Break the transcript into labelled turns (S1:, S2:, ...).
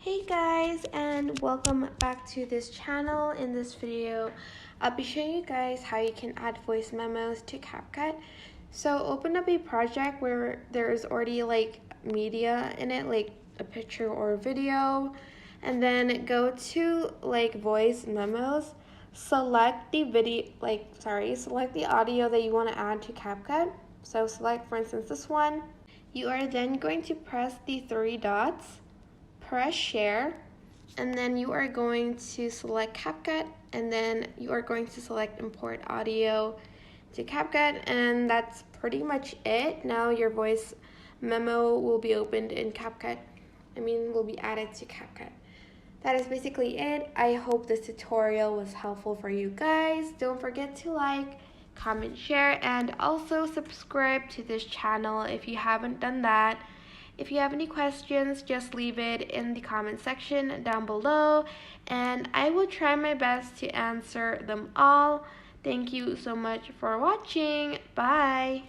S1: Hey guys, and welcome back to this channel. In this video, I'll be showing you guys how you can add voice memos to CapCut. So open up a project where there is already like media in it, like a picture or a video, and then go to like voice memos, select the select the audio that you want to add to CapCut. So select, for instance, this one. You are then going to press the three dots, press share, and then you are going to select CapCut, and then you are going to select import audio to CapCut, and that's pretty much it. Now your voice memo will be opened in CapCut. Will be added to CapCut. That is basically it. I hope this tutorial was helpful for you guys. Don't forget to like, comment, share, and also subscribe to this channel if you haven't done that. If you have any questions, just leave it in the comment section down below, and I will try my best to answer them all. Thank you so much for watching. Bye!